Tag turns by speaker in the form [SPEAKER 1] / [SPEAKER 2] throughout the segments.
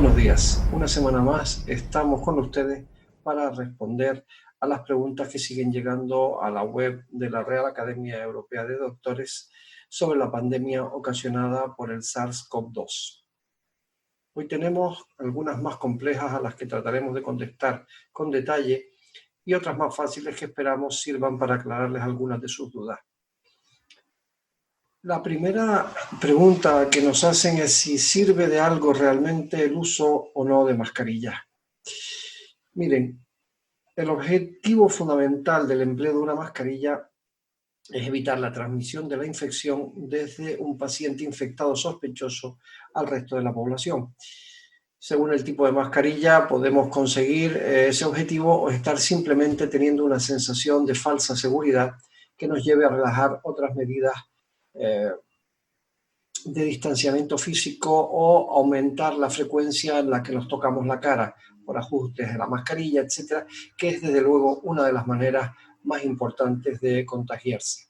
[SPEAKER 1] Buenos días, una semana más estamos con ustedes para responder a las preguntas que siguen llegando a la web de la Real Academia Europea de Doctores sobre la pandemia ocasionada por el SARS-CoV-2. Hoy tenemos algunas más complejas a las que trataremos de contestar con detalle y otras más fáciles que esperamos sirvan para aclararles algunas de sus dudas. La primera pregunta que nos hacen es si sirve de algo realmente el uso o no de mascarillas. Miren, el objetivo fundamental del empleo de una mascarilla es evitar la transmisión de la infección desde un paciente infectado sospechoso al resto de la población. Según el tipo de mascarilla, podemos conseguir ese objetivo o estar simplemente teniendo una sensación de falsa seguridad que nos lleve a relajar otras medidas de distanciamiento físico o aumentar la frecuencia en la que nos tocamos la cara por ajustes de la mascarilla, etcétera, que es desde luego una de las maneras más importantes de contagiarse.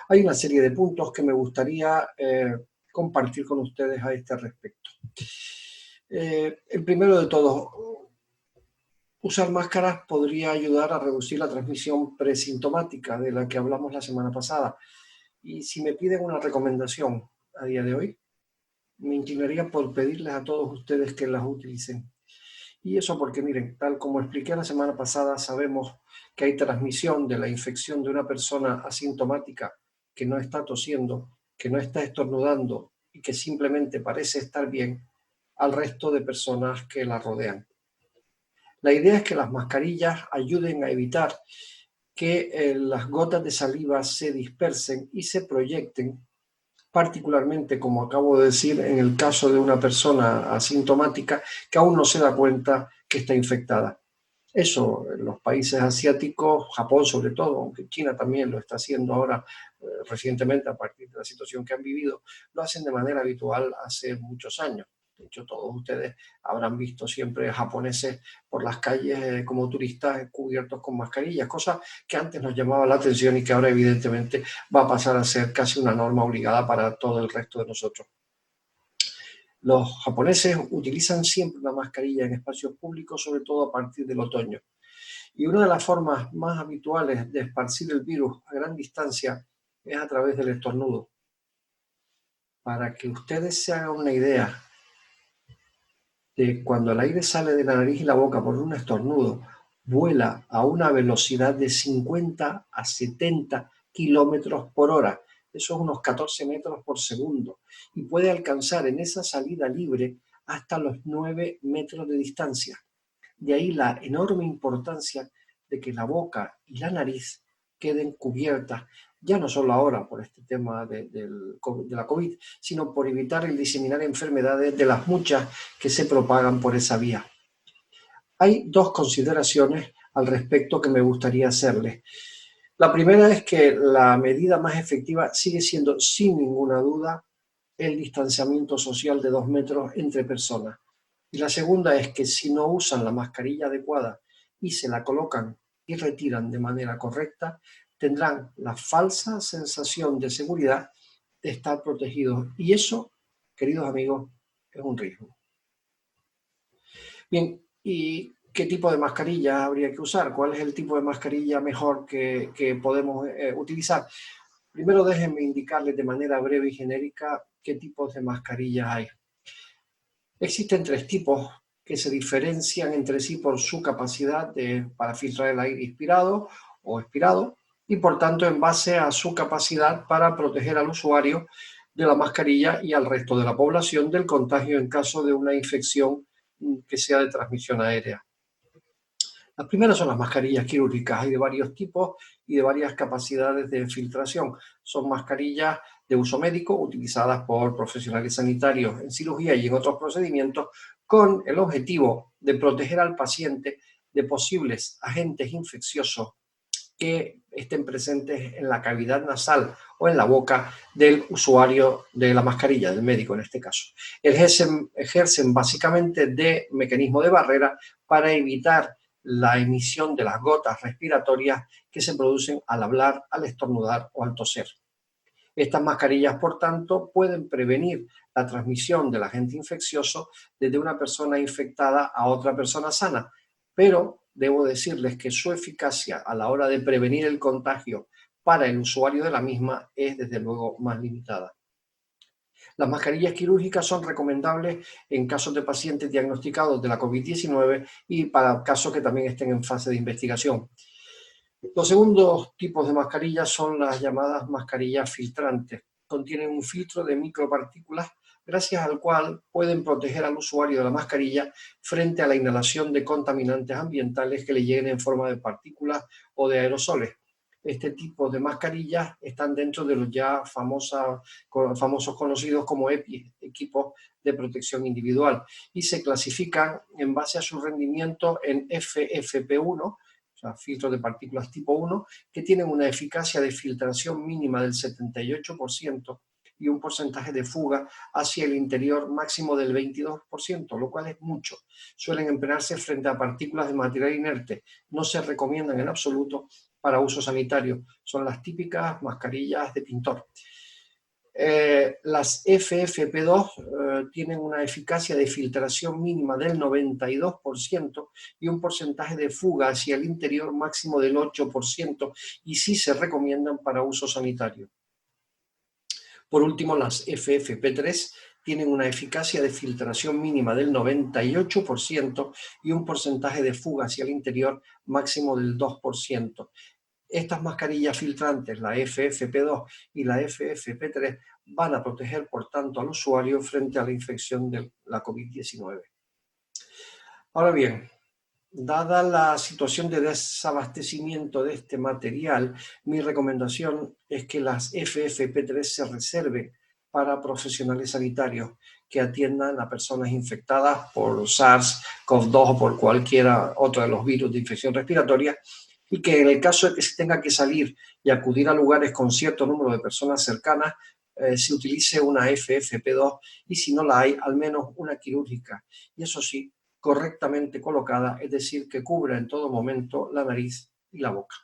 [SPEAKER 1] Hay una serie de puntos que me gustaría compartir con ustedes a este respecto. El primero de todos, usar máscaras podría ayudar a reducir la transmisión presintomática de la que hablamos la semana pasada. Y si me piden una recomendación a día de hoy, me inclinaría por pedirles a todos ustedes que las utilicen. Y eso porque, miren, tal como expliqué la semana pasada, sabemos que hay transmisión de la infección de una persona asintomática que no está tosiendo, que no está estornudando y que simplemente parece estar bien al resto de personas que la rodean. La idea es que las mascarillas ayuden a evitar que las gotas de saliva se dispersen y se proyecten, particularmente, como acabo de decir, en el caso de una persona asintomática que aún no se da cuenta que está infectada. Eso en los países asiáticos, Japón sobre todo, aunque China también lo está haciendo ahora recientemente a partir de la situación que han vivido, lo hacen de manera habitual hace muchos años. De hecho, todos ustedes habrán visto siempre japoneses por las calles como turistas cubiertos con mascarillas, cosa que antes nos llamaba la atención y que ahora evidentemente va a pasar a ser casi una norma obligada para todo el resto de nosotros. Los japoneses utilizan siempre una mascarilla en espacios públicos, sobre todo a partir del otoño. Y una de las formas más habituales de esparcir el virus a gran distancia es a través del estornudo. Para que ustedes se hagan una idea de cuando el aire sale de la nariz y la boca por un estornudo, vuela a una velocidad de 50 a 70 kilómetros por hora. Eso es unos 14 metros por segundo. Y puede alcanzar en esa salida libre hasta los 9 metros de distancia. De ahí la enorme importancia de que la boca y la nariz queden cubiertas, ya no solo ahora por este tema de la COVID, sino por evitar el diseminar enfermedades de las muchas que se propagan por esa vía. Hay dos consideraciones al respecto que me gustaría hacerles. La primera es que la medida más efectiva sigue siendo, sin ninguna duda, el distanciamiento social de 2 metros entre personas. Y la segunda es que si no usan la mascarilla adecuada y se la colocan y retiran de manera correcta, tendrán la falsa sensación de seguridad de estar protegidos. Y eso, queridos amigos, es un riesgo. Bien, ¿y qué tipo de mascarilla habría que usar? ¿Cuál es el tipo de mascarilla mejor que podemos utilizar? Primero déjenme indicarles de manera breve y genérica qué tipos de mascarillas hay. Existen 3 tipos que se diferencian entre sí por su capacidad para filtrar el aire inspirado o expirado y por tanto en base a su capacidad para proteger al usuario de la mascarilla y al resto de la población del contagio en caso de una infección que sea de transmisión aérea. Las primeras son las mascarillas quirúrgicas, hay de varios tipos y de varias capacidades de filtración. Son mascarillas de uso médico utilizadas por profesionales sanitarios en cirugía y en otros procedimientos con el objetivo de proteger al paciente de posibles agentes infecciosos que estén presentes en la cavidad nasal o en la boca del usuario de la mascarilla, del médico en este caso. Ejercen básicamente de mecanismo de barrera para evitar la emisión de las gotas respiratorias que se producen al hablar, al estornudar o al toser. Estas mascarillas, por tanto, pueden prevenir la transmisión del agente infeccioso desde una persona infectada a otra persona sana, pero debo decirles que su eficacia a la hora de prevenir el contagio para el usuario de la misma es desde luego más limitada. Las mascarillas quirúrgicas son recomendables en casos de pacientes diagnosticados de la COVID-19 y para casos que también estén en fase de investigación. Los segundos tipos de mascarillas son las llamadas mascarillas filtrantes. Contienen un filtro de micropartículas gracias al cual pueden proteger al usuario de la mascarilla frente a la inhalación de contaminantes ambientales que le lleguen en forma de partículas o de aerosoles. Este tipo de mascarillas están dentro de los ya famosos conocidos como EPI, equipos de protección individual, y se clasifican en base a su rendimiento en FFP1, o sea, filtros de partículas tipo 1, que tienen una eficacia de filtración mínima del 78% y un porcentaje de fuga hacia el interior máximo del 22%, lo cual es mucho. Suelen emplearse frente a partículas de material inerte. No se recomiendan en absoluto para uso sanitario. Son las típicas mascarillas de pintor. Las FFP2 tienen una eficacia de filtración mínima del 92% y un porcentaje de fuga hacia el interior máximo del 8% y sí se recomiendan para uso sanitario. Por último, las FFP3 tienen una eficacia de filtración mínima del 98% y un porcentaje de fuga hacia el interior máximo del 2%. Estas mascarillas filtrantes, la FFP2 y la FFP3, van a proteger, por tanto, al usuario frente a la infección de la COVID-19. Ahora bien, dada la situación de desabastecimiento de este material, mi recomendación es que las FFP3 se reserven para profesionales sanitarios que atiendan a personas infectadas por SARS-CoV-2 o por cualquiera otro de los virus de infección respiratoria, y que en el caso de que se tenga que salir y acudir a lugares con cierto número de personas cercanas, se utilice una FFP2 y si no la hay, al menos una quirúrgica. Y eso sí, correctamente colocada, es decir, que cubra en todo momento la nariz y la boca.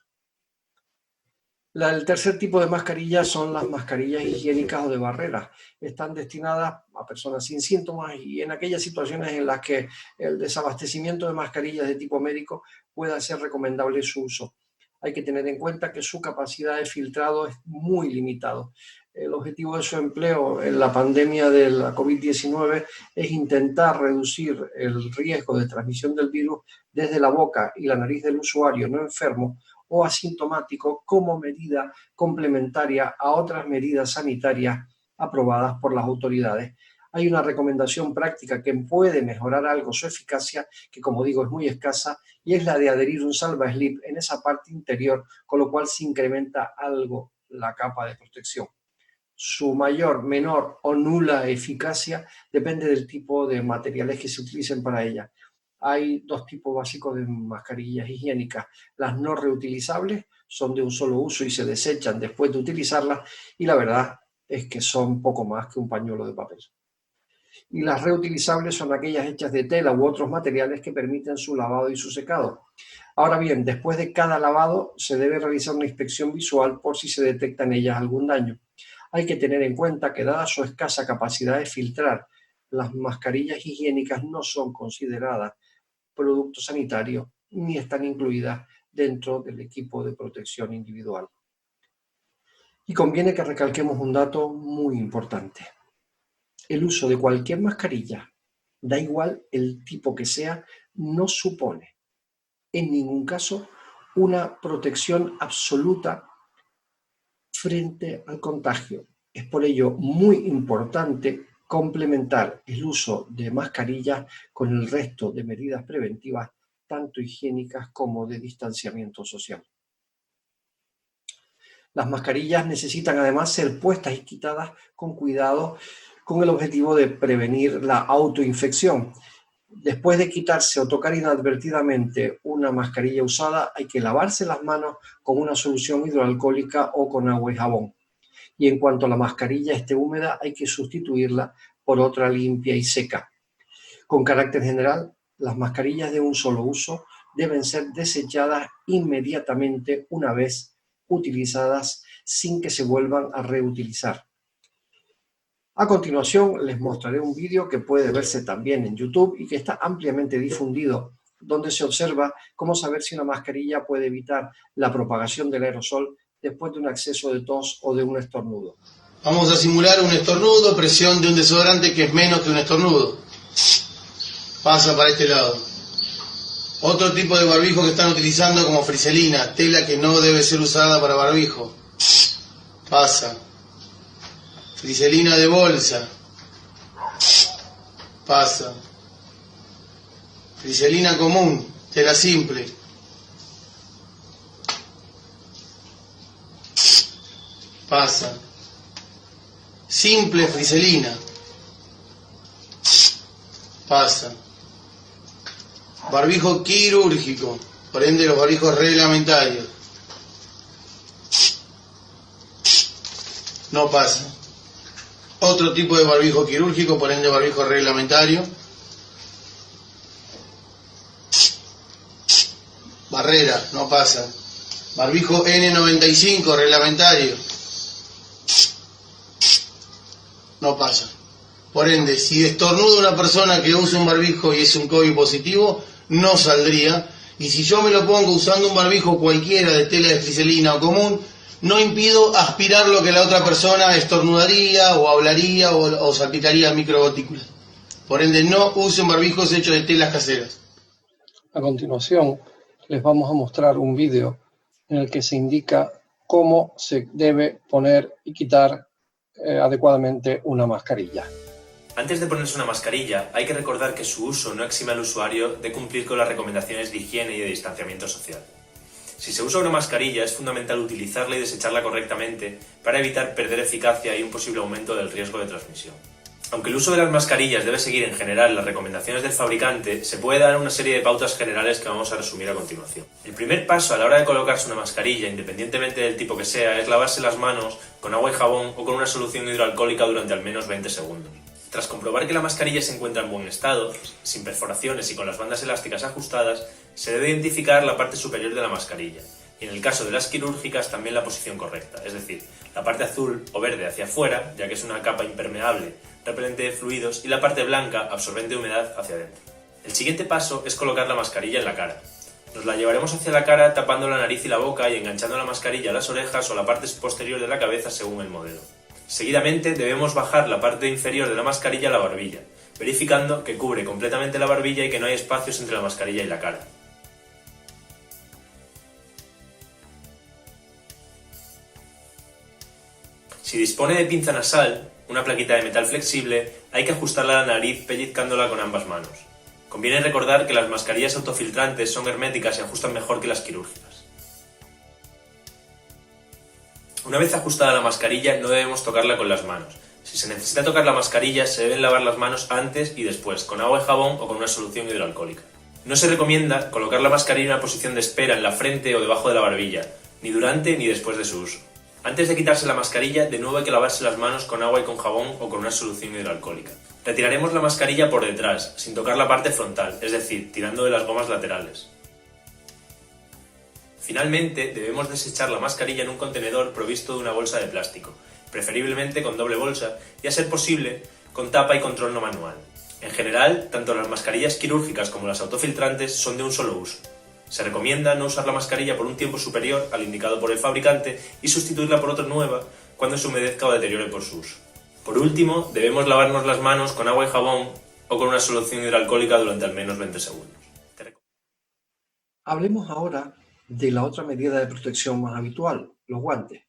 [SPEAKER 1] El tercer tipo de mascarillas son las mascarillas higiénicas o de barrera. Están destinadas a personas sin síntomas y en aquellas situaciones en las que el desabastecimiento de mascarillas de tipo médico pueda ser recomendable su uso. Hay que tener en cuenta que su capacidad de filtrado es muy limitado. El objetivo de su empleo en la pandemia de la COVID-19 es intentar reducir el riesgo de transmisión del virus desde la boca y la nariz del usuario no enfermo o asintomático como medida complementaria a otras medidas sanitarias aprobadas por las autoridades. Hay una recomendación práctica que puede mejorar algo su eficacia, que como digo es muy escasa, y es la de adherir un salvaslip en esa parte interior, con lo cual se incrementa algo la capa de protección. Su mayor, menor o nula eficacia depende del tipo de materiales que se utilicen para ella. Hay dos tipos básicos de mascarillas higiénicas. Las no reutilizables son de un solo uso y se desechan después de utilizarlas, y la verdad es que son poco más que un pañuelo de papel. Y las reutilizables son aquellas hechas de tela u otros materiales que permiten su lavado y su secado. Ahora bien, después de cada lavado se debe realizar una inspección visual por si se detecta en ellas algún daño. Hay que tener en cuenta que dada su escasa capacidad de filtrar, las mascarillas higiénicas no son consideradas producto sanitario ni están incluidas dentro del equipo de protección individual. Y conviene que recalquemos un dato muy importante. El uso de cualquier mascarilla, da igual el tipo que sea, no supone en ningún caso una protección absoluta frente al contagio. Es por ello muy importante complementar el uso de mascarillas con el resto de medidas preventivas, tanto higiénicas como de distanciamiento social. Las mascarillas necesitan además ser puestas y quitadas con cuidado con el objetivo de prevenir la autoinfección. Después de quitarse o tocar inadvertidamente una mascarilla usada, hay que lavarse las manos con una solución hidroalcohólica o con agua y jabón. Y en cuanto la mascarilla esté húmeda, hay que sustituirla por otra limpia y seca. Con carácter general, las mascarillas de un solo uso deben ser desechadas inmediatamente una vez utilizadas sin que se vuelvan a reutilizar. A continuación les mostraré un vídeo que puede verse también en YouTube y que está ampliamente difundido, donde se observa cómo saber si una mascarilla puede evitar la propagación del aerosol después de un acceso de tos o de un estornudo.
[SPEAKER 2] Vamos a simular un estornudo, presión de un desodorante que es menos que un estornudo. Pasa para este lado. Otro tipo de barbijo que están utilizando como friselina, tela que no debe ser usada para barbijo. Pasa. Friselina de bolsa. Pasa. Friselina común, tela simple. Pasa. Simple friselina. Pasa. Barbijo quirúrgico, por ende los barbijos reglamentarios. No pasa. Otro tipo de barbijo quirúrgico, por ende barbijo reglamentario. Barrera, no pasa. Barbijo N95 reglamentario. No pasa. Por ende, si estornuda una persona que usa un barbijo y es un COVID positivo, no saldría. Y si yo me lo pongo usando un barbijo cualquiera de tela de friselina o común, no impido aspirar lo que la otra persona estornudaría o hablaría o salpicaría microgotículas. Por ende, no usen barbijos hechos de telas caseras.
[SPEAKER 1] A continuación, les vamos a mostrar un vídeo en el que se indica cómo se debe poner y quitar adecuadamente una mascarilla.
[SPEAKER 3] Antes de ponerse una mascarilla, hay que recordar que su uso no exime al usuario de cumplir con las recomendaciones de higiene y de distanciamiento social. Si se usa una mascarilla, es fundamental utilizarla y desecharla correctamente para evitar perder eficacia y un posible aumento del riesgo de transmisión. Aunque el uso de las mascarillas debe seguir en general las recomendaciones del fabricante, se puede dar una serie de pautas generales que vamos a resumir a continuación. El primer paso a la hora de colocarse una mascarilla, independientemente del tipo que sea, es lavarse las manos con agua y jabón o con una solución hidroalcohólica durante al menos 20 segundos. Tras comprobar que la mascarilla se encuentra en buen estado, sin perforaciones y con las bandas elásticas ajustadas, se debe identificar la parte superior de la mascarilla, y en el caso de las quirúrgicas también la posición correcta, es decir, la parte azul o verde hacia afuera, ya que es una capa impermeable, repelente de fluidos, y la parte blanca, absorbente de humedad, hacia adentro. El siguiente paso es colocar la mascarilla en la cara. Nos la llevaremos hacia la cara tapando la nariz y la boca y enganchando la mascarilla a las orejas o la parte posterior de la cabeza según el modelo. Seguidamente debemos bajar la parte inferior de la mascarilla a la barbilla, verificando que cubre completamente la barbilla y que no hay espacios entre la mascarilla y la cara. Si dispone de pinza nasal, una plaquita de metal flexible, hay que ajustarla a la nariz pellizcándola con ambas manos. Conviene recordar que las mascarillas autofiltrantes son herméticas y ajustan mejor que las quirúrgicas. Una vez ajustada la mascarilla, no debemos tocarla con las manos. Si se necesita tocar la mascarilla, se deben lavar las manos antes y después, con agua y jabón o con una solución hidroalcohólica. No se recomienda colocar la mascarilla en una posición de espera en la frente o debajo de la barbilla, ni durante ni después de su uso. Antes de quitarse la mascarilla, de nuevo hay que lavarse las manos con agua y con jabón o con una solución hidroalcohólica. Retiraremos la mascarilla por detrás, sin tocar la parte frontal, es decir, tirando de las gomas laterales. Finalmente, debemos desechar la mascarilla en un contenedor provisto de una bolsa de plástico, preferiblemente con doble bolsa y, a ser posible, con tapa y control no manual. En general, tanto las mascarillas quirúrgicas como las autofiltrantes son de un solo uso. Se recomienda no usar la mascarilla por un tiempo superior al indicado por el fabricante y sustituirla por otra nueva cuando se humedezca o deteriore por su uso. Por último, debemos lavarnos las manos con agua y jabón o con una solución hidroalcohólica durante al menos 20 segundos.
[SPEAKER 1] Hablemos ahora de la otra medida de protección más habitual, los guantes.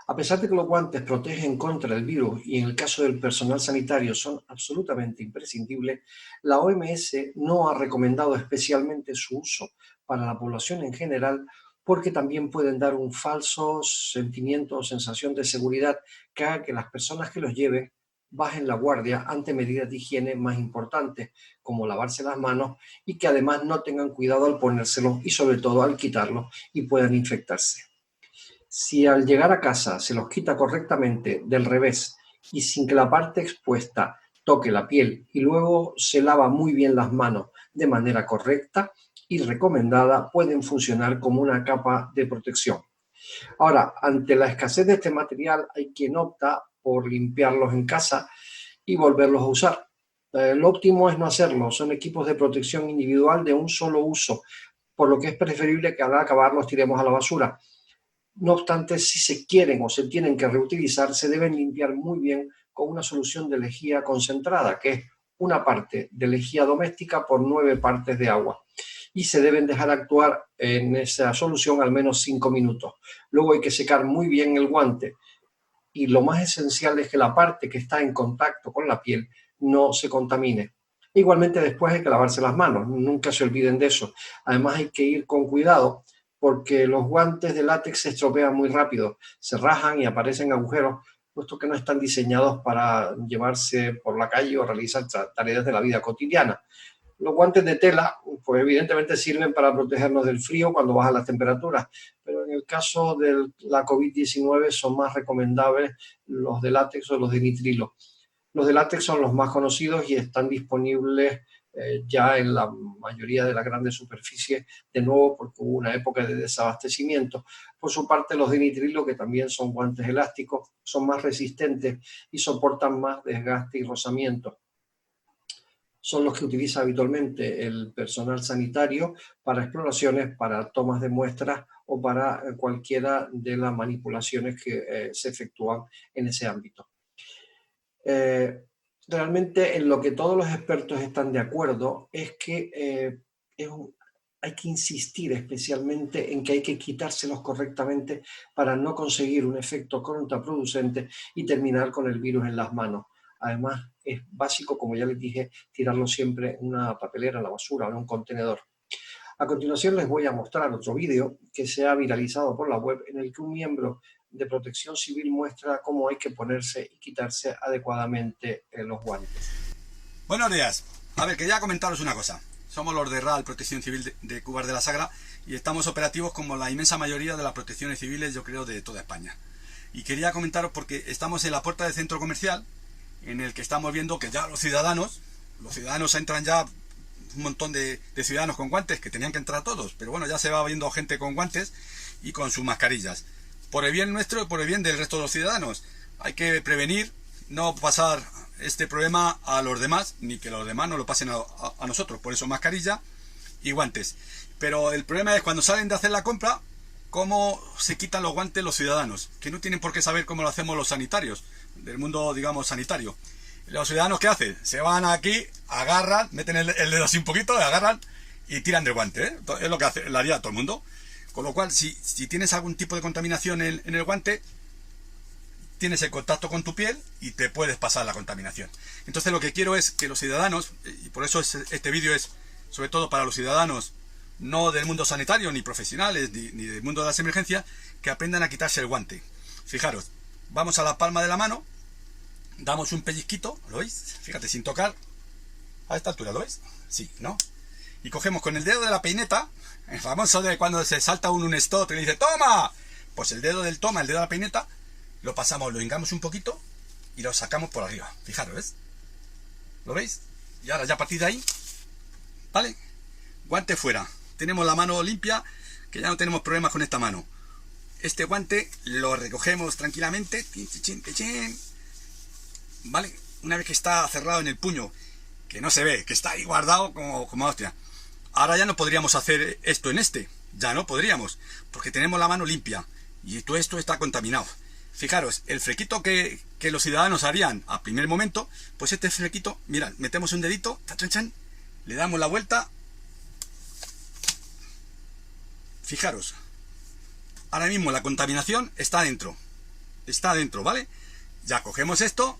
[SPEAKER 1] A pesar de que los guantes protegen contra el virus y en el caso del personal sanitario son absolutamente imprescindibles, la OMS no ha recomendado especialmente su uso para la población en general porque también pueden dar un falso sentimiento o sensación de seguridad que haga que las personas que los lleven bajen la guardia ante medidas de higiene más importantes, como lavarse las manos, y que además no tengan cuidado al ponérselos y sobre todo al quitarlos y puedan infectarse. Si al llegar a casa se los quita correctamente del revés y sin que la parte expuesta toque la piel y luego se lava muy bien las manos de manera correcta y recomendada, pueden funcionar como una capa de protección. Ahora, ante la escasez de este material, hay quien opta por limpiarlos en casa y volverlos a usar. Lo óptimo es no hacerlo, son equipos de protección individual de un solo uso, por lo que es preferible que al acabar los tiremos a la basura. No obstante, si se quieren o se tienen que reutilizar, se deben limpiar muy bien con una solución de lejía concentrada, que es una parte de lejía doméstica por 9 partes de agua. Y se deben dejar actuar en esa solución al menos 5 minutos. Luego hay que secar muy bien el guante. Y lo más esencial es que la parte que está en contacto con la piel no se contamine. Igualmente después hay que lavarse las manos, nunca se olviden de eso. Además hay que ir con cuidado porque los guantes de látex se estropean muy rápido, se rajan y aparecen agujeros, puesto que no están diseñados para llevarse por la calle o realizar tareas de la vida cotidiana. Los guantes de tela, pues evidentemente sirven para protegernos del frío cuando bajan las temperaturas, pero en el caso de la COVID-19 son más recomendables los de látex o los de nitrilo. Los de látex son los más conocidos y están disponibles ya en la mayoría de las grandes superficies, de nuevo porque hubo una época de desabastecimiento. Por su parte, los de nitrilo, que también son guantes elásticos, son más resistentes y soportan más desgaste y rozamiento. Son los que utiliza habitualmente el personal sanitario para exploraciones, para tomas de muestras o para cualquiera de las manipulaciones que se efectúan en ese ámbito. Realmente en lo que todos los expertos están de acuerdo es que hay que insistir especialmente en que hay que quitárselos correctamente para no conseguir un efecto contraproducente y terminar con el virus en las manos. Además, es básico, como ya les dije, tirarlo siempre en una papelera, en la basura o en un contenedor. A continuación les voy a mostrar otro vídeo que se ha viralizado por la web en el que un miembro de Protección Civil muestra cómo hay que ponerse y quitarse adecuadamente los guantes.
[SPEAKER 4] Buenos días. A ver, quería comentaros una cosa. Somos los de RAL, Protección Civil de Cubas de la Sagra, y estamos operativos como la inmensa mayoría de las protecciones civiles, yo creo, de toda España. Y quería comentaros porque estamos en la puerta del centro comercial, en el que estamos viendo que ya los ciudadanos entran ya un montón de ciudadanos con guantes, que tenían que entrar todos, pero bueno, ya se va viendo gente con guantes y con sus mascarillas. Por el bien nuestro y por el bien del resto de los ciudadanos. Hay que prevenir, no pasar este problema a los demás, ni que los demás no lo pasen a nosotros. Por eso mascarilla y guantes. Pero el problema es cuando salen de hacer la compra, cómo se quitan los guantes los ciudadanos, que no tienen por qué saber cómo lo hacemos los sanitarios, del mundo, digamos, sanitario. Los ciudadanos, ¿qué hacen? Se van aquí, agarran, meten el dedo así un poquito, agarran y tiran del guante, ¿eh? Es lo que lo haría todo el mundo. Con lo cual, si tienes algún tipo de contaminación en el guante, tienes el contacto con tu piel y te puedes pasar la contaminación. Entonces lo que quiero es que los ciudadanos, y por eso este vídeo es sobre todo para los ciudadanos, no del mundo sanitario, ni profesionales, ni del mundo de las emergencias, que aprendan a quitarse el guante. Fijaros, vamos a la palma de la mano, damos un pellizquito, ¿lo veis? Fíjate, sin tocar, a esta altura, ¿lo veis? Sí, ¿no? Y cogemos con el dedo de la peineta, el famoso de cuando se salta un stop y le dice ¡toma! Pues el dedo del toma, el dedo de la peineta, lo pasamos, lo hingamos un poquito y lo sacamos por arriba. Fijaros, ¿ves? ¿Lo veis? Y ahora ya a partir de ahí, ¿vale? Guante fuera. Tenemos la mano limpia, que ya no tenemos problemas con esta mano. Este guante lo recogemos tranquilamente, ¿vale? Una vez que está cerrado en el puño, que no se ve, que está ahí guardado como hostia. Ahora ya no podríamos hacer esto en ya no podríamos, porque tenemos la mano limpia y todo esto está contaminado. Fijaros, el frequito que los ciudadanos harían a primer momento, pues este frequito, mirad, metemos un dedito, le damos la vuelta. Fijaros, ahora mismo la contaminación está dentro, ¿vale? Ya cogemos esto,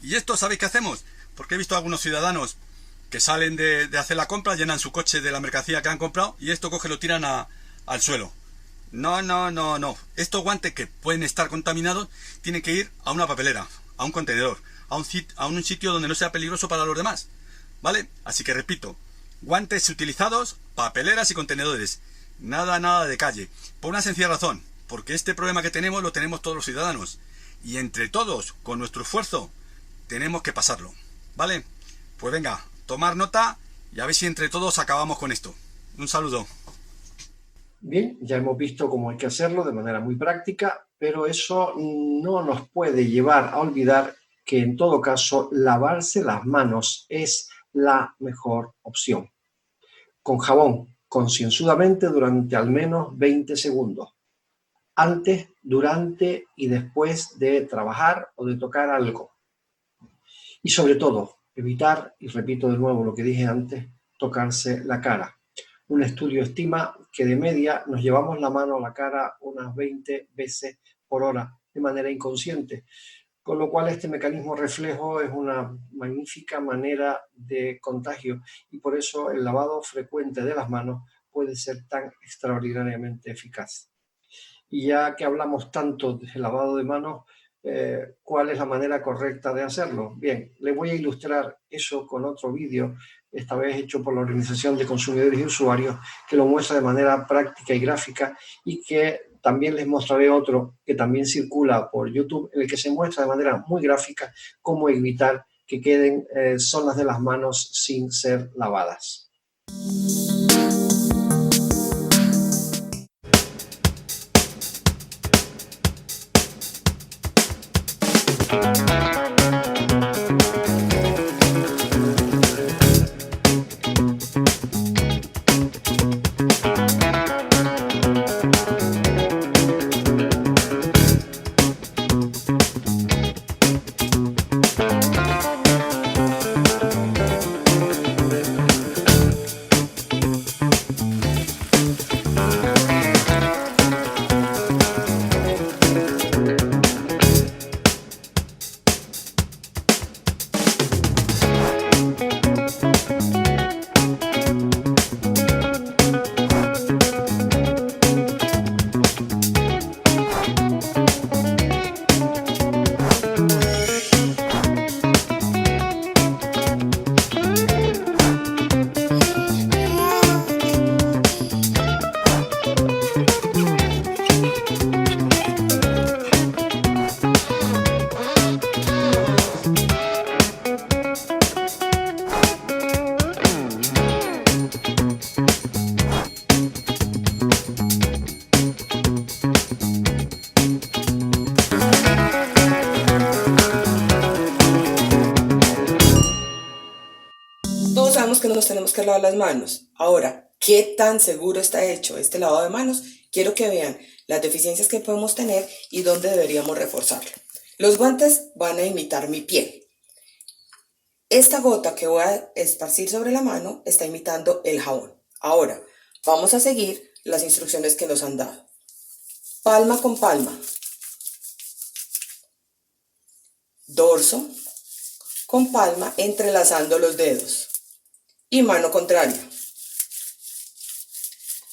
[SPEAKER 4] y esto, ¿sabéis qué hacemos? Porque he visto a algunos ciudadanos que salen de hacer la compra, llenan su coche de la mercancía que han comprado, y esto lo tiran al suelo. No. Estos guantes que pueden estar contaminados tienen que ir a una papelera, a un contenedor, a un sitio donde no sea peligroso para los demás, ¿vale? Así que repito, guantes utilizados, papeleras y contenedores. Nada de calle. Por una sencilla razón, porque este problema que tenemos lo tenemos todos los ciudadanos. Y entre todos, con nuestro esfuerzo, tenemos que pasarlo, ¿vale? Pues venga, tomar nota y a ver si entre todos acabamos con esto. Un saludo.
[SPEAKER 1] Bien, ya hemos visto cómo hay que hacerlo de manera muy práctica, pero eso no nos puede llevar a olvidar que en todo caso lavarse las manos es la mejor opción. Con jabón, concienzudamente durante al menos 20 segundos, antes, durante y después de trabajar o de tocar algo. Y sobre todo, evitar, y repito de nuevo lo que dije antes, tocarse la cara. Un estudio estima que de media nos llevamos la mano a la cara unas 20 veces por hora de manera inconsciente, con lo cual este mecanismo reflejo es una magnífica manera de contagio y por eso el lavado frecuente de las manos puede ser tan extraordinariamente eficaz. Y ya que hablamos tanto de lavado de manos, ¿cuál es la manera correcta de hacerlo? Bien, le voy a ilustrar eso con otro vídeo, esta vez hecho por la Organización de Consumidores y Usuarios, que lo muestra de manera práctica y gráfica, y que también les mostraré otro que también circula por YouTube, en el que se muestra de manera muy gráfica cómo evitar que queden zonas de las manos sin ser lavadas.
[SPEAKER 5] Todos sabemos que no nos tenemos que lavar las manos. Ahora, ¿qué tan seguro está hecho este lavado de manos? Quiero que vean las deficiencias que podemos tener y dónde deberíamos reforzarlo. Los guantes van a imitar mi piel. Esta gota que voy a esparcir sobre la mano está imitando el jabón. Ahora, vamos a seguir las instrucciones que nos han dado. Palma con palma. Dorso con palma entrelazando los dedos. Y mano contraria.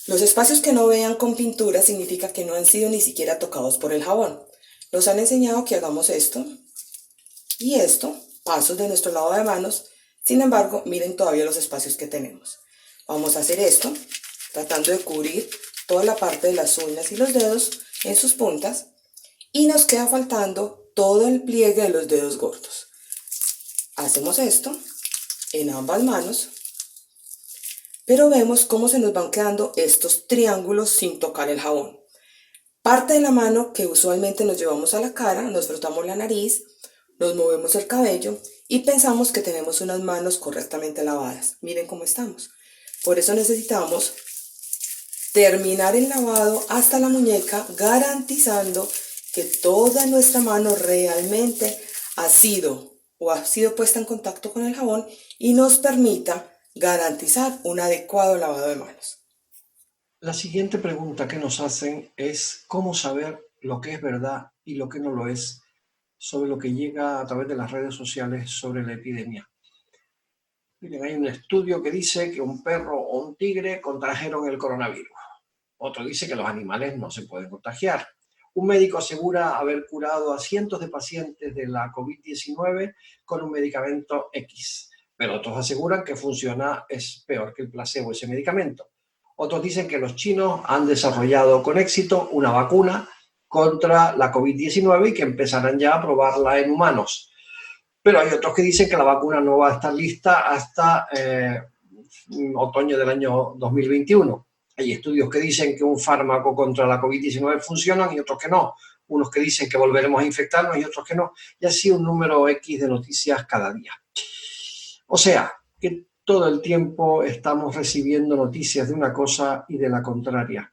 [SPEAKER 5] Los espacios que no vean con pintura significa que no han sido ni siquiera tocados por el jabón. Nos han enseñado que hagamos esto y esto, pasos de nuestro lavado de manos. Sin embargo, miren todavía los espacios que tenemos. Vamos a hacer esto, tratando de cubrir toda la parte de las uñas y los dedos en sus puntas. Y nos queda faltando todo el pliegue de los dedos gordos. Hacemos esto en ambas manos. Pero vemos cómo se nos van quedando estos triángulos sin tocar el jabón. Parte de la mano que usualmente nos llevamos a la cara, nos frotamos la nariz, nos movemos el cabello y pensamos que tenemos unas manos correctamente lavadas. Miren cómo estamos. Por eso necesitamos terminar el lavado hasta la muñeca, garantizando que toda nuestra mano realmente ha sido puesta en contacto con el jabón y nos permita garantizar un adecuado lavado de manos.
[SPEAKER 1] La siguiente pregunta que nos hacen es cómo saber lo que es verdad y lo que no lo es sobre lo que llega a través de las redes sociales sobre la epidemia. Miren, hay un estudio que dice que un perro o un tigre contrajeron el coronavirus. Otro dice que los animales no se pueden contagiar. Un médico asegura haber curado a cientos de pacientes de la COVID-19 con un medicamento X. Pero otros aseguran que funciona, es peor que el placebo ese medicamento. Otros dicen que los chinos han desarrollado con éxito una vacuna contra la COVID-19 y que empezarán ya a probarla en humanos. Pero hay otros que dicen que la vacuna no va a estar lista hasta otoño del año 2021. Hay estudios que dicen que un fármaco contra la COVID-19 funciona y otros que no. Unos que dicen que volveremos a infectarnos y otros que no. Y así un número X de noticias cada día. O sea, que todo el tiempo estamos recibiendo noticias de una cosa y de la contraria.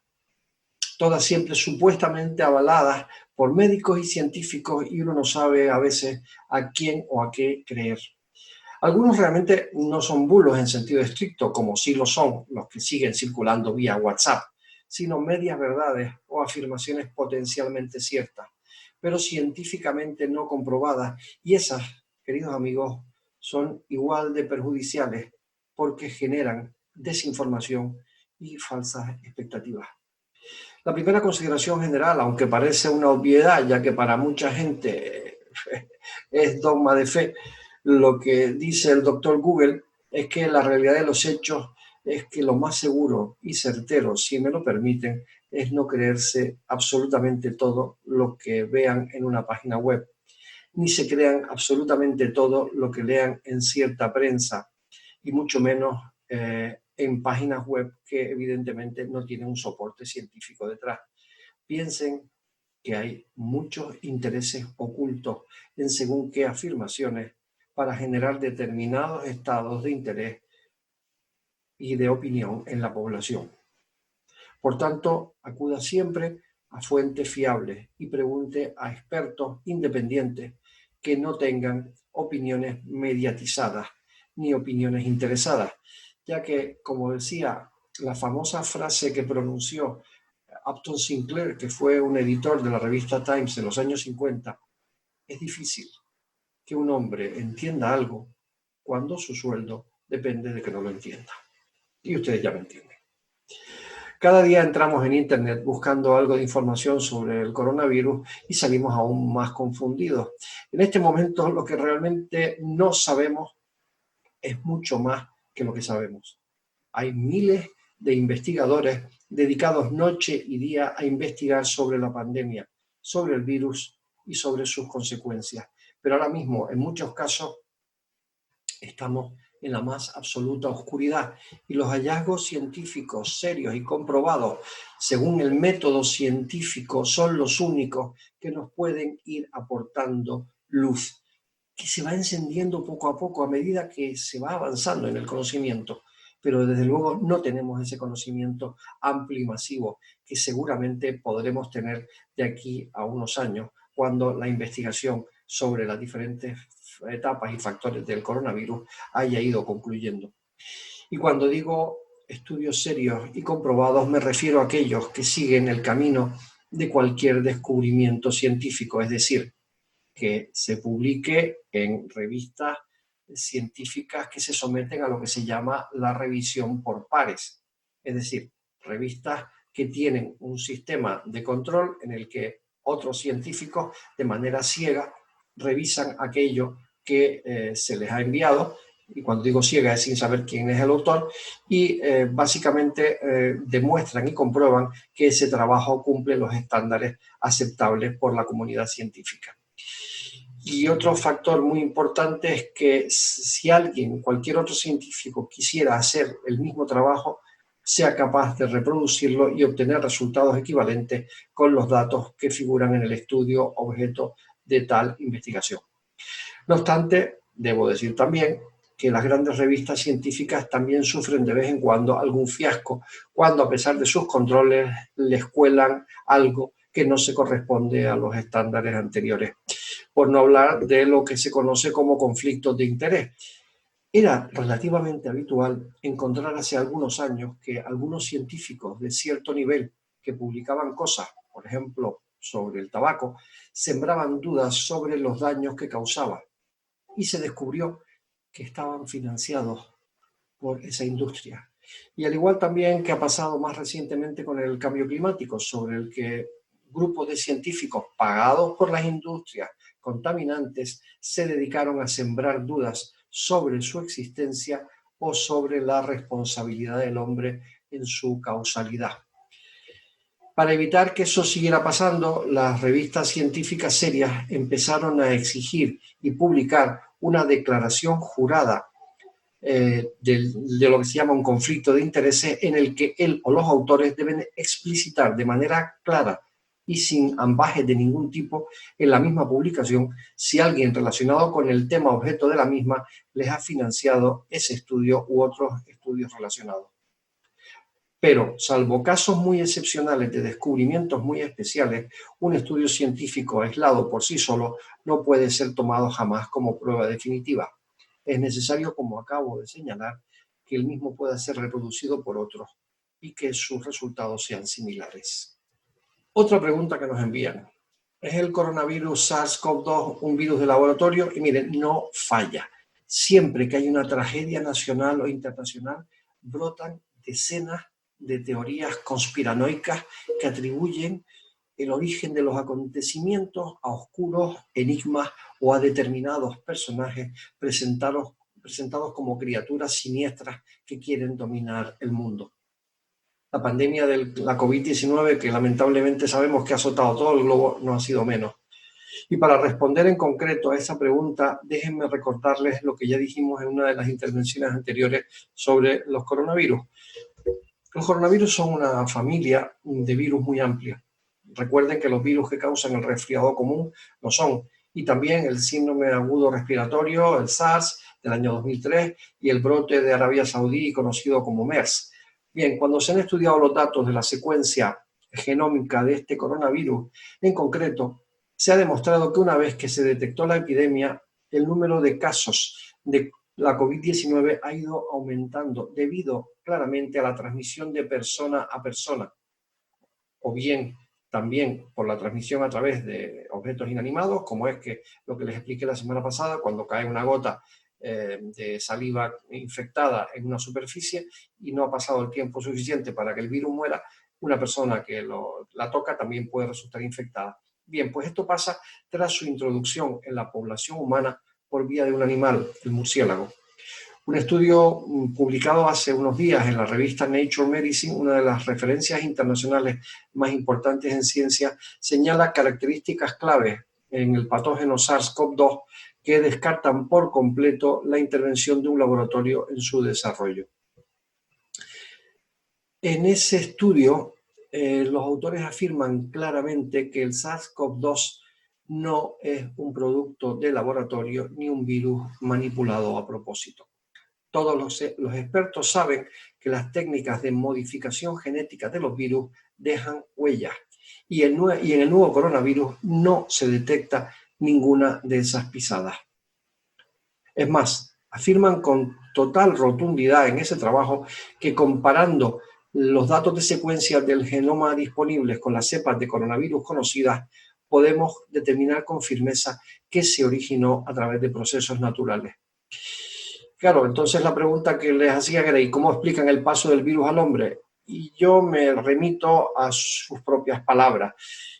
[SPEAKER 1] Todas siempre supuestamente avaladas por médicos y científicos, y uno no sabe a veces a quién o a qué creer. Algunos realmente no son bulos en sentido estricto, como sí lo son los que siguen circulando vía WhatsApp, sino medias verdades o afirmaciones potencialmente ciertas, pero científicamente no comprobadas, y esas, queridos amigos, son igual de perjudiciales porque generan desinformación y falsas expectativas. La primera consideración general, aunque parece una obviedad, ya que para mucha gente es dogma de fe, lo que dice el doctor Google es que la realidad de los hechos es que lo más seguro y certero, si me lo permiten, es no creerse absolutamente todo lo que vean en una página web, ni se crean absolutamente todo lo que lean en cierta prensa, y mucho menos en páginas web que evidentemente no tienen un soporte científico detrás. Piensen que hay muchos intereses ocultos en según qué afirmaciones para generar determinados estados de interés y de opinión en la población. Por tanto, acuda siempre a fuentes fiables y pregunte a expertos independientes que no tengan opiniones mediatizadas ni opiniones interesadas, ya que, como decía la famosa frase que pronunció Upton Sinclair, que fue un editor de la revista Times en los años 50, es difícil que un hombre entienda algo cuando su sueldo depende de que no lo entienda. Y ustedes ya me entienden. Cada día entramos en Internet buscando algo de información sobre el coronavirus y salimos aún más confundidos. En este momento lo que realmente no sabemos es mucho más que lo que sabemos. Hay miles de investigadores dedicados noche y día a investigar sobre la pandemia, sobre el virus y sobre sus consecuencias. Pero ahora mismo, en muchos casos, estamos en la más absoluta oscuridad y los hallazgos científicos serios y comprobados según el método científico son los únicos que nos pueden ir aportando luz, que se va encendiendo poco a poco a medida que se va avanzando en el conocimiento. Pero desde luego no tenemos ese conocimiento amplio y masivo que seguramente podremos tener de aquí a unos años, cuando la investigación sobre las diferentes etapas y factores del coronavirus haya ido concluyendo. Y cuando digo estudios serios y comprobados, me refiero a aquellos que siguen el camino de cualquier descubrimiento científico, es decir, que se publique en revistas científicas que se someten a lo que se llama la revisión por pares, es decir, revistas que tienen un sistema de control en el que otros científicos de manera ciega revisan aquello que se les ha enviado, y cuando digo ciega es sin saber quién es el autor, y básicamente demuestran y comprueban que ese trabajo cumple los estándares aceptables por la comunidad científica. Y otro factor muy importante es que si alguien, cualquier otro científico, quisiera hacer el mismo trabajo, sea capaz de reproducirlo y obtener resultados equivalentes con los datos que figuran en el estudio objeto de tal investigación. No obstante, debo decir también que las grandes revistas científicas también sufren de vez en cuando algún fiasco, cuando a pesar de sus controles les cuelan algo que no se corresponde a los estándares anteriores, por no hablar de lo que se conoce como conflictos de interés. Era relativamente habitual encontrar hace algunos años que algunos científicos de cierto nivel que publicaban cosas, por ejemplo, sobre el tabaco, sembraban dudas sobre los daños que causaba, y se descubrió que estaban financiados por esa industria. Y al igual también que ha pasado más recientemente con el cambio climático, sobre el que grupos de científicos pagados por las industrias contaminantes se dedicaron a sembrar dudas sobre su existencia o sobre la responsabilidad del hombre en su causalidad. Para evitar que eso siguiera pasando, las revistas científicas serias empezaron a exigir y publicar una declaración jurada de lo que se llama un conflicto de intereses, en el que él o los autores deben explicitar de manera clara y sin ambajes de ningún tipo en la misma publicación si alguien relacionado con el tema objeto de la misma les ha financiado ese estudio u otros estudios relacionados. Pero, salvo casos muy excepcionales de descubrimientos muy especiales, un estudio científico aislado por sí solo no puede ser tomado jamás como prueba definitiva. Es necesario, como acabo de señalar, que el mismo pueda ser reproducido por otros y que sus resultados sean similares. Otra pregunta que nos envían: ¿es el coronavirus SARS-CoV-2 un virus de laboratorio? Y miren, no falla. Siempre que hay una tragedia nacional o internacional, brotan decenas de teorías conspiranoicas que atribuyen el origen de los acontecimientos a oscuros enigmas o a determinados personajes presentados como criaturas siniestras que quieren dominar el mundo. La pandemia de la COVID-19, que lamentablemente sabemos que ha azotado todo el globo, no ha sido menos. Y para responder en concreto a esa pregunta, déjenme recordarles lo que ya dijimos en una de las intervenciones anteriores sobre los coronavirus. Los coronavirus son una familia de virus muy amplia. Recuerden que los virus que causan el resfriado común lo son, y también el síndrome agudo respiratorio, el SARS, del año 2003, y el brote de Arabia Saudí conocido como MERS. Bien, cuando se han estudiado los datos de la secuencia genómica de este coronavirus, en concreto, se ha demostrado que una vez que se detectó la epidemia, el número de casos de la COVID-19 ha ido aumentando debido claramente a la transmisión de persona a persona, o bien también por la transmisión a través de objetos inanimados, como es que lo que les expliqué la semana pasada, cuando cae una gota de saliva infectada en una superficie y no ha pasado el tiempo suficiente para que el virus muera, una persona que la toca también puede resultar infectada. Bien, pues esto pasa tras su introducción en la población humana por vía de un animal, el murciélago. Un estudio publicado hace unos días en la revista Nature Medicine, una de las referencias internacionales más importantes en ciencia, señala características clave en el patógeno SARS-CoV-2 que descartan por completo la intervención de un laboratorio en su desarrollo. En ese estudio, los autores afirman claramente que el SARS-CoV-2 no es un producto de laboratorio ni un virus manipulado a propósito. Todos los expertos saben que las técnicas de modificación genética de los virus dejan huellas y en el nuevo coronavirus no se detecta ninguna de esas pisadas. Es más, afirman con total rotundidad en ese trabajo que comparando los datos de secuencia del genoma disponibles con las cepas de coronavirus conocidas, podemos determinar con firmeza que se originó a través de procesos naturales. Claro, entonces la pregunta que les hacía era: ¿y cómo explican el paso del virus al hombre? Y yo me remito a sus propias palabras.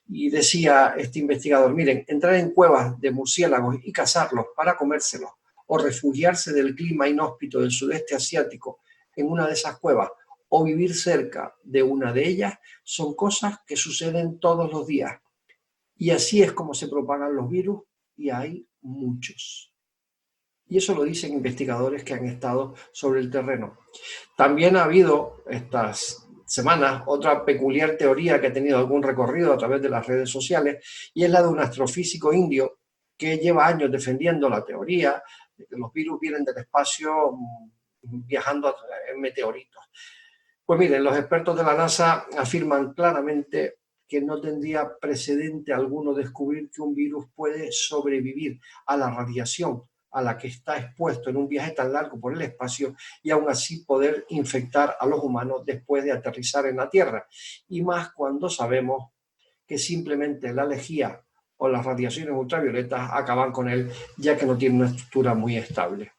[SPEAKER 1] Y decía este investigador: miren, entrar en cuevas de murciélagos y cazarlos para comérselos, o refugiarse del clima inhóspito del sudeste asiático en una de esas cuevas, o vivir cerca de una de ellas, son cosas que suceden todos los días. Y así es como se propagan los virus, y hay muchos. Y eso lo dicen investigadores que han estado sobre el terreno. También ha habido estas semanas otra peculiar teoría que ha tenido algún recorrido a través de las redes sociales, y es la de un astrofísico indio que lleva años defendiendo la teoría de que los virus vienen del espacio viajando en meteoritos. Pues miren, los expertos de la NASA afirman claramente que no tendría precedente alguno descubrir que un virus puede sobrevivir a la radiación a la que está expuesto en un viaje tan largo por el espacio y aún así poder infectar a los humanos después de aterrizar en la Tierra. Y más cuando sabemos que simplemente la lejía o las radiaciones ultravioletas acaban con él, ya que no tiene una estructura muy estable.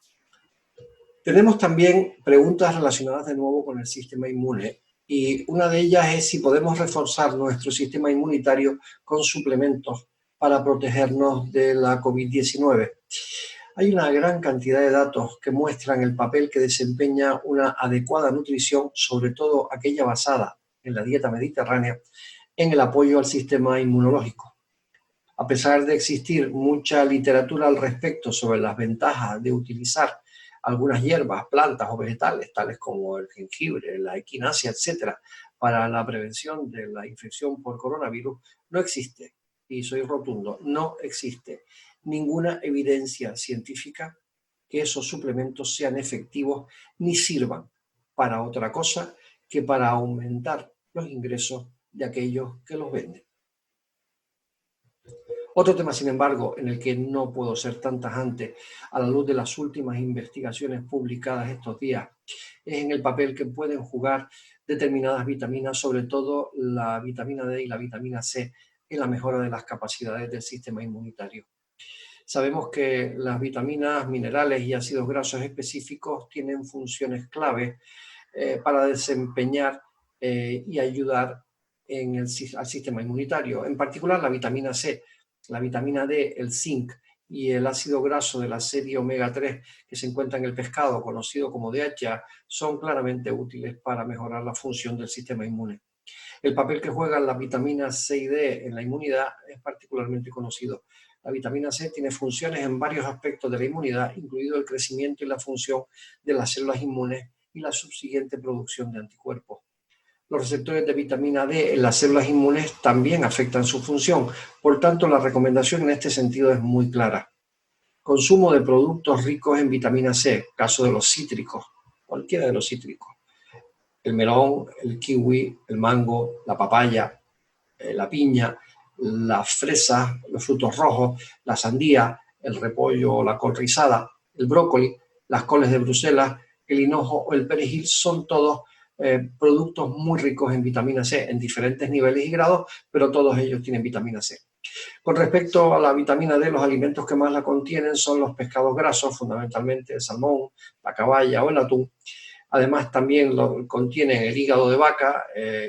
[SPEAKER 1] Tenemos también preguntas relacionadas de nuevo con el sistema inmune, y una de ellas es si podemos reforzar nuestro sistema inmunitario con suplementos para protegernos de la COVID-19. Hay una gran cantidad de datos que muestran el papel que desempeña una adecuada nutrición, sobre todo aquella basada en la dieta mediterránea, en el apoyo al sistema inmunológico. A pesar de existir mucha literatura al respecto sobre las ventajas de utilizar algunas hierbas, plantas o vegetales, tales como el jengibre, la equinacia, etcétera, para la prevención de la infección por coronavirus, no existe, y soy rotundo, no existe ninguna evidencia científica que esos suplementos sean efectivos ni sirvan para otra cosa que para aumentar los ingresos de aquellos que los venden. Otro tema, sin embargo, en el que no puedo ser tan tajante a la luz de las últimas investigaciones publicadas estos días, es en el papel que pueden jugar determinadas vitaminas, sobre todo la vitamina D y la vitamina C, en la mejora de las capacidades del sistema inmunitario. Sabemos que las vitaminas, minerales y ácidos grasos específicos tienen funciones clave para desempeñar y ayudar al sistema inmunitario. En particular, la vitamina C, la vitamina D, el zinc y el ácido graso de la serie omega 3 que se encuentra en el pescado, conocido como DHA, son claramente útiles para mejorar la función del sistema inmune. El papel que juegan las vitaminas C y D en la inmunidad es particularmente conocido. La vitamina C tiene funciones en varios aspectos de la inmunidad, incluido el crecimiento y la función de las células inmunes y la subsiguiente producción de anticuerpos. Los receptores de vitamina D en las células inmunes también afectan su función, por tanto la recomendación en este sentido es muy clara. Consumo de productos ricos en vitamina C, caso de los cítricos, cualquiera de los cítricos. El melón, el kiwi, el mango, la papaya, la piña, las fresas, los frutos rojos, la sandía, el repollo o la col rizada, el brócoli, las coles de Bruselas, el hinojo o el perejil son todos productos muy ricos en vitamina C, en diferentes niveles y grados, pero todos ellos tienen vitamina C. Con respecto a la vitamina D, los alimentos que más la contienen son los pescados grasos, fundamentalmente el salmón, la caballa o el atún. Además, también lo contienen el hígado de vaca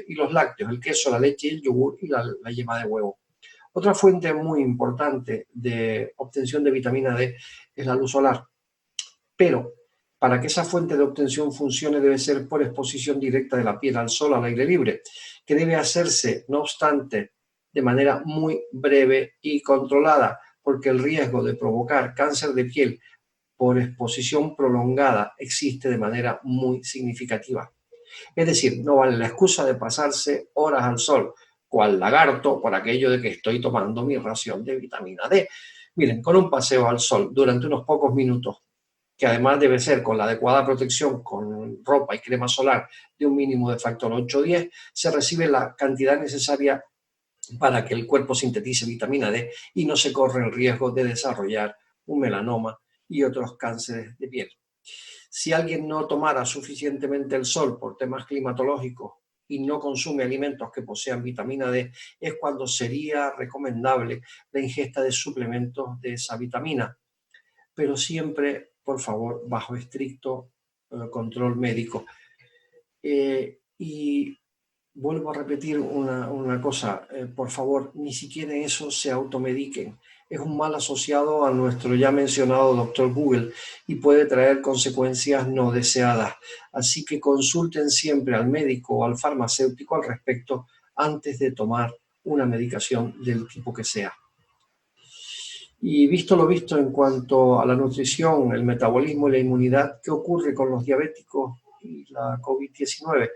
[SPEAKER 1] y los lácteos, el queso, la leche, el yogur y la yema de huevo. Otra fuente muy importante de obtención de vitamina D es la luz solar. Pero para que esa fuente de obtención funcione debe ser por exposición directa de la piel al sol al aire libre, que debe hacerse, no obstante, de manera muy breve y controlada, porque el riesgo de provocar cáncer de piel por exposición prolongada existe de manera muy significativa. Es decir, no vale la excusa de pasarse horas al sol, cual lagarto, por aquello de que estoy tomando mi ración de vitamina D. Miren, con un paseo al sol durante unos pocos minutos, que además debe ser con la adecuada protección, con ropa y crema solar de un mínimo de factor 8 o 10, se recibe la cantidad necesaria para que el cuerpo sintetice vitamina D y no se corre el riesgo de desarrollar un melanoma y otros cánceres de piel. Si alguien no tomara suficientemente el sol por temas climatológicos y no consume alimentos que posean vitamina D, es cuando sería recomendable la ingesta de suplementos de esa vitamina, pero siempre, por favor, bajo estricto control médico. Y vuelvo a repetir una cosa, por favor, ni siquiera en eso se automediquen. Es un mal asociado a nuestro ya mencionado doctor Google y puede traer consecuencias no deseadas. Así que consulten siempre al médico o al farmacéutico al respecto antes de tomar una medicación del tipo que sea. Y visto lo visto en cuanto a la nutrición, el metabolismo y la inmunidad, ¿qué ocurre con los diabéticos y la COVID-19?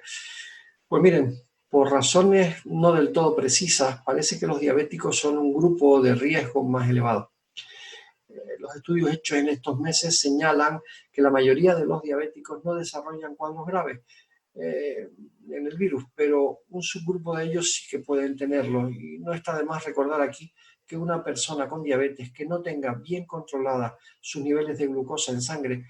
[SPEAKER 1] Pues miren, por razones no del todo precisas, parece que los diabéticos son un grupo de riesgo más elevado. Los estudios hechos en estos meses señalan que la mayoría de los diabéticos no desarrollan cuadros graves en el virus, pero un subgrupo de ellos sí que pueden tenerlo. Y no está de más recordar aquí que una persona con diabetes que no tenga bien controladas sus niveles de glucosa en sangre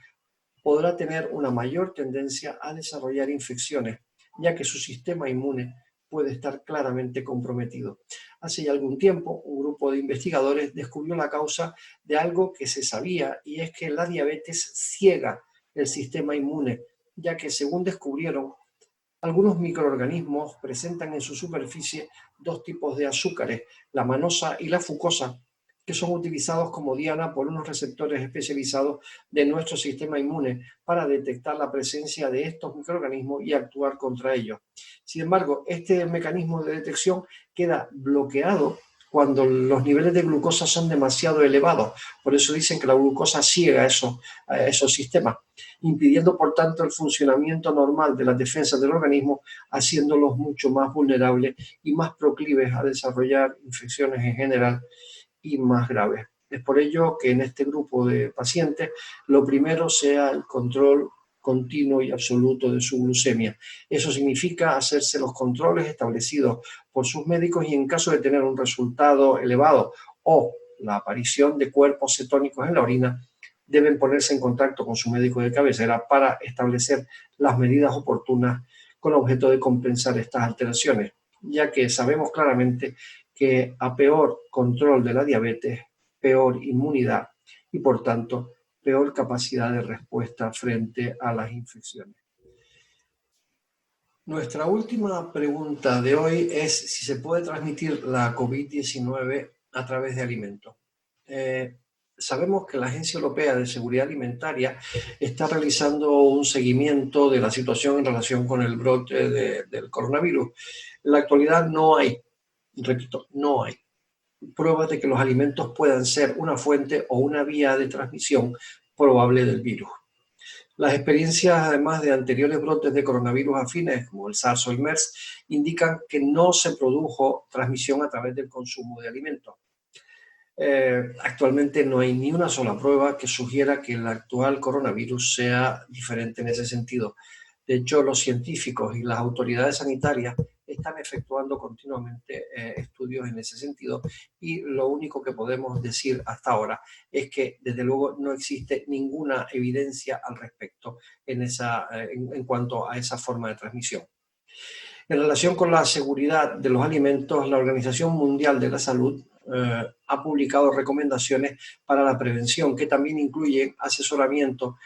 [SPEAKER 1] podrá tener una mayor tendencia a desarrollar infecciones, ya que su sistema inmune puede estar claramente comprometido. Hace ya algún tiempo, un grupo de investigadores descubrió la causa de algo que se sabía, y es que la diabetes ciega el sistema inmune, ya que, según descubrieron, algunos microorganismos presentan en su superficie dos tipos de azúcares, la manosa y la fucosa, que son utilizados como diana por unos receptores especializados de nuestro sistema inmune para detectar la presencia de estos microorganismos y actuar contra ellos. Sin embargo, este mecanismo de detección queda bloqueado cuando los niveles de glucosa son demasiado elevados. Por eso dicen que la glucosa ciega a esos sistemas, impidiendo por tanto el funcionamiento normal de las defensas del organismo, haciéndolos mucho más vulnerables y más proclives a desarrollar infecciones en general y más graves. Es por ello que en este grupo de pacientes lo primero sea el control continuo y absoluto de su glucemia. Eso significa hacerse los controles establecidos por sus médicos y en caso de tener un resultado elevado o la aparición de cuerpos cetónicos en la orina, deben ponerse en contacto con su médico de cabecera para establecer las medidas oportunas con objeto de compensar estas alteraciones, ya que sabemos claramente que a peor control de la diabetes, peor inmunidad y por tanto peor capacidad de respuesta frente a las infecciones. Nuestra última pregunta de hoy es si se puede transmitir la COVID-19 a través de alimentos. Sabemos que la Agencia Europea de Seguridad Alimentaria está realizando un seguimiento de la situación en relación con el brote del coronavirus. En la actualidad no hay, repito, no hay pruebas de que los alimentos puedan ser una fuente o una vía de transmisión probable del virus. Las experiencias, además de anteriores brotes de coronavirus afines, como el SARS o el MERS, indican que no se produjo transmisión a través del consumo de alimentos. Actualmente no hay ni una sola prueba que sugiera que el actual coronavirus sea diferente en ese sentido. De hecho, los científicos y las autoridades sanitarias están efectuando continuamente estudios en ese sentido y lo único que podemos decir hasta ahora es que desde luego no existe ninguna evidencia al respecto en cuanto a esa forma de transmisión. En relación con la seguridad de los alimentos, la Organización Mundial de la Salud ha publicado recomendaciones para la prevención que también incluyen asesoramiento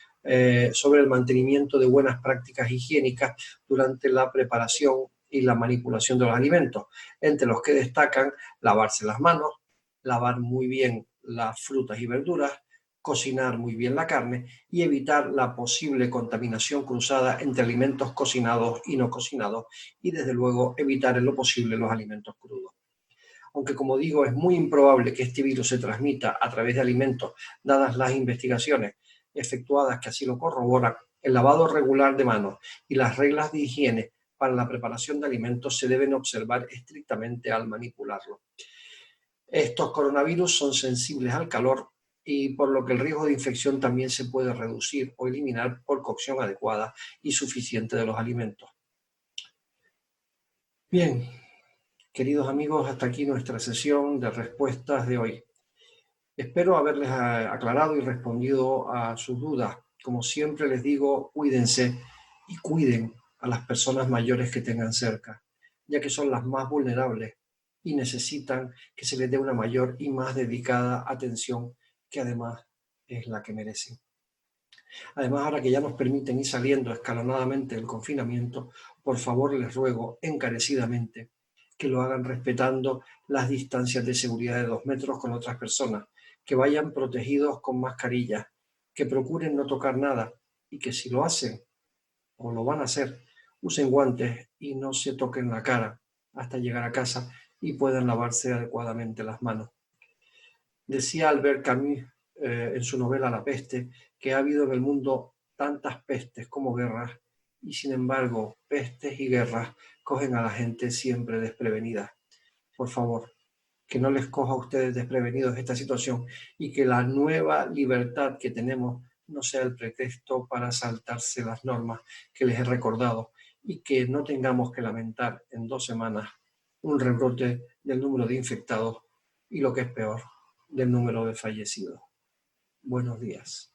[SPEAKER 1] sobre el mantenimiento de buenas prácticas higiénicas durante la preparación y la manipulación de los alimentos, entre los que destacan lavarse las manos, lavar muy bien las frutas y verduras, cocinar muy bien la carne y evitar la posible contaminación cruzada entre alimentos cocinados y no cocinados y desde luego evitar en lo posible los alimentos crudos. Aunque como digo es muy improbable que este virus se transmita a través de alimentos, dadas las investigaciones efectuadas que así lo corroboran, el lavado regular de manos y las reglas de higiene para la preparación de alimentos se deben observar estrictamente al manipularlo. Estos coronavirus son sensibles al calor y por lo que el riesgo de infección también se puede reducir o eliminar por cocción adecuada y suficiente de los alimentos. Bien, queridos amigos, hasta aquí nuestra sesión de respuestas de hoy. Espero haberles aclarado y respondido a sus dudas. Como siempre les digo, cuídense y cuiden a las personas mayores que tengan cerca, ya que son las más vulnerables y necesitan que se les dé una mayor y más dedicada atención, que además es la que merecen. Además, ahora que ya nos permiten ir saliendo escalonadamente del confinamiento, por favor les ruego encarecidamente que lo hagan respetando las distancias de seguridad de 2 metros con otras personas, que vayan protegidos con mascarillas, que procuren no tocar nada y que si lo hacen o lo van a hacer, usen guantes y no se toquen la cara hasta llegar a casa y puedan lavarse adecuadamente las manos. Decía Albert Camus en su novela La peste que ha habido en el mundo tantas pestes como guerras y sin embargo pestes y guerras cogen a la gente siempre desprevenida. Por favor, que no les coja a ustedes desprevenidos esta situación y que la nueva libertad que tenemos no sea el pretexto para saltarse las normas que les he recordado y que no tengamos que lamentar en 2 semanas un rebrote del número de infectados y lo que es peor, del número de fallecidos. Buenos días.